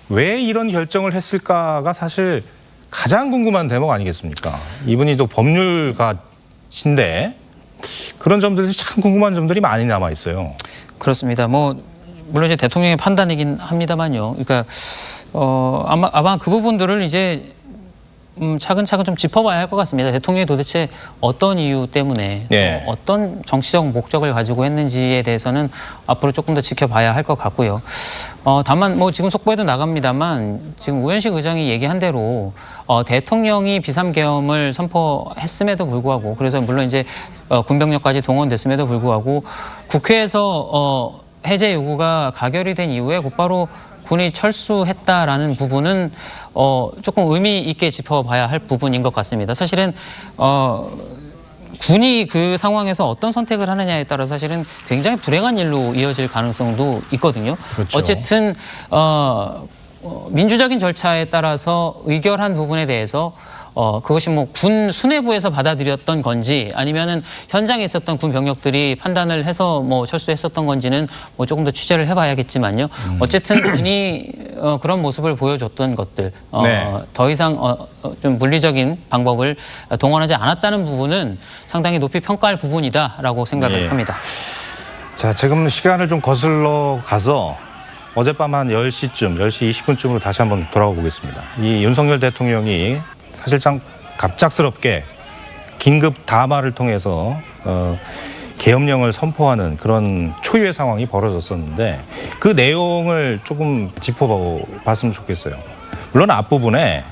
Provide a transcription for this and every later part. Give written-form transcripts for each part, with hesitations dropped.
왜 이런 결정을 했을까가 사실 가장 궁금한 대목 아니겠습니까? 이분이 또 법률가신데 그런 점들이 참 궁금한 점들이 많이 남아 있어요. 그렇습니다. 뭐 물론 이제 대통령의 판단이긴 합니다만요. 그러니까 아마 그 부분들을 이제 차근차근 좀 짚어봐야 할 것 같습니다. 대통령이 도대체 어떤 이유 때문에 예. 어떤 정치적 목적을 가지고 했는지에 대해서는 앞으로 조금 더 지켜봐야 할 것 같고요. 다만 뭐 지금 속보에도 나갑니다만 지금 우현식 의장이 얘기한 대로 대통령이 비상계엄을 선포했음에도 불구하고 그래서 물론 이제 군병력까지 동원됐음에도 불구하고 국회에서 해제 요구가 가결이 된 이후에 곧바로 군이 철수했다라는 부분은 조금 의미 있게 짚어봐야 할 부분인 것 같습니다. 사실은 군이 그 상황에서 어떤 선택을 하느냐에 따라 사실은 굉장히 불행한 일로 이어질 가능성도 있거든요. 그렇죠. 어쨌든 민주적인 절차에 따라서 의결한 부분에 대해서 그것이 뭐 군 수뇌부에서 받아들였던 건지 아니면은 현장에 있었던 군 병력들이 판단을 해서 뭐 철수했었던 건지는 뭐 조금 더 취재를 해봐야겠지만요. 어쨌든 군이 그런 모습을 보여줬던 것들, 네. 더 이상 좀 물리적인 방법을 동원하지 않았다는 부분은 상당히 높이 평가할 부분이다라고 생각을 예. 합니다. 자, 지금 시간을 좀 거슬러 가서 어젯밤 한 10시쯤, 10시 20분쯤으로 다시 한번 돌아가 보겠습니다. 이 윤석열 대통령이 사실상 갑작스럽게 긴급 담화를 통해서 계엄령을 선포하는 그런 초유의 상황이 벌어졌었는데 그 내용을 조금 짚어봤으면 좋겠어요. 물론 앞부분에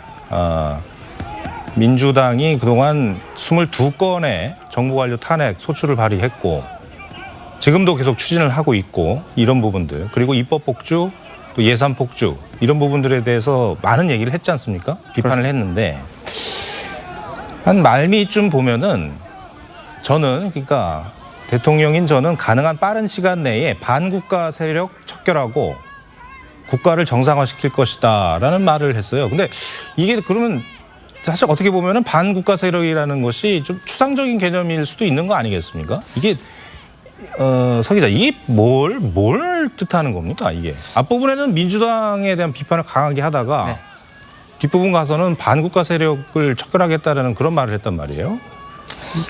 민주당이 그동안 22건의 정부 관료 탄핵 소추를 발의했고 지금도 계속 추진을 하고 있고 이런 부분들 그리고 입법 폭주 또 예산 폭주 이런 부분들에 대해서 많은 얘기를 했지 않습니까? 비판을 그렇습니다. 했는데 한 말미쯤 보면은 저는 그러니까 대통령인 저는 가능한 빠른 시간 내에 반국가 세력 척결하고 국가를 정상화시킬 것이다라는 말을 했어요. 근데 이게 그러면 사실 어떻게 보면은 반국가 세력이라는 것이 좀 추상적인 개념일 수도 있는 거 아니겠습니까? 이게 서 기자, 이게 뭘 뜻하는 겁니까, 이게? 앞부분에는 민주당에 대한 비판을 강하게 하다가 네. 뒷부분 가서는 반국가 세력을 척결하겠다라는 그런 말을 했단 말이에요.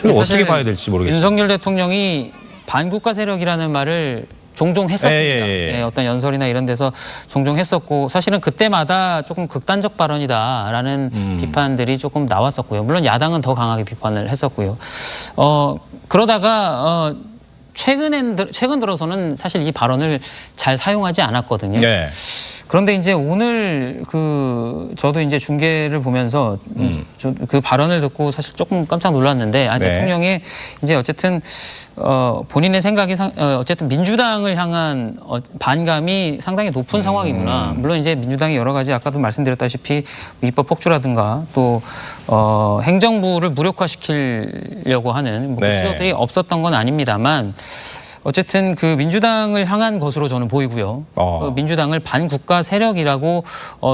사실 어떻게 봐야 될지 모르겠어요. 윤석열 대통령이 반국가 세력이라는 말을 종종 했었습니다. 예. 어떤 연설이나 이런 데서 종종 했었고 사실은 그때마다 조금 극단적 발언이다라는 비판들이 조금 나왔었고요. 물론 야당은 더 강하게 비판을 했었고요. 그러다가 최근 들어서는 사실 이 발언을 잘 사용하지 않았거든요. 네. 그런데 이제 오늘 저도 이제 중계를 보면서 그 발언을 듣고 사실 조금 깜짝 놀랐는데 네. 대통령이 이제 어쨌든 본인의 생각이 어쨌든 민주당을 향한 반감이 상당히 높은 상황이구나. 물론 이제 민주당이 여러 가지 아까도 말씀드렸다시피 입법 폭주라든가 또 행정부를 무력화시키려고 하는 뭐 네. 시도들이 없었던 건 아닙니다만 어쨌든 그 민주당을 향한 것으로 저는 보이고요. 민주당을 반국가 세력이라고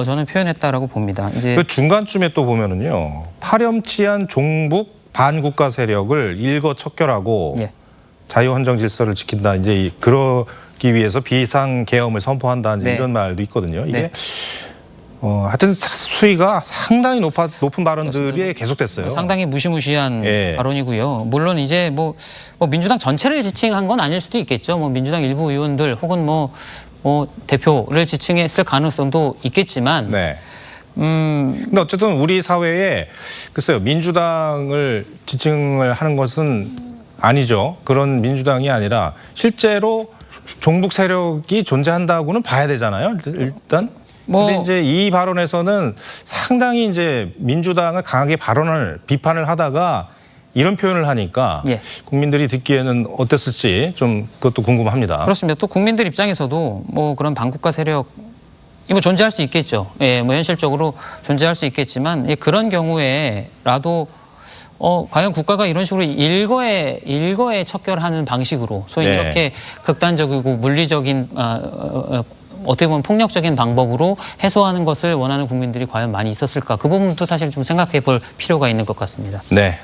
저는 표현했다라고 봅니다. 이제 그 중간쯤에 또 보면은요, 파렴치한 종북 반국가 세력을 일거 척결하고 예. 자유헌정 질서를 지킨다. 이제 그러기 위해서 비상 계엄을 선포한다. 이제 네. 이런 말도 있거든요. 이게 네. 하여튼 수위가 상당히 높은 발언들이 계속됐어요. 상당히 무시무시한 예. 발언이고요. 물론 이제 뭐 민주당 전체를 지칭한 건 아닐 수도 있겠죠. 뭐 민주당 일부 의원들 혹은 뭐 대표를 지칭했을 가능성도 있겠지만 네. 근데 어쨌든 우리 사회에 글쎄요, 민주당을 지칭을 하는 것은 아니죠. 그런 민주당이 아니라 실제로 종북 세력이 존재한다고는 봐야 되잖아요. 일단. 근데 이제 이 발언에서는 상당히 이제 민주당을 강하게 비판을 하다가 이런 표현을 하니까 예. 국민들이 듣기에는 어땠을지 좀 그것도 궁금합니다. 그렇습니다. 또 국민들 입장에서도 뭐 그런 반국가 세력이 뭐 존재할 수 있겠죠. 예, 뭐 현실적으로 존재할 수 있겠지만 그런 경우에라도 과연 국가가 이런 식으로 일거에 척결하는 방식으로 소위 네. 이렇게 극단적이고 물리적인 어떻게 보면 폭력적인 방법으로 해소하는 것을 원하는 국민들이 과연 많이 있었을까? 그 부분도 사실 좀 생각해 볼 필요가 있는 것 같습니다. 네,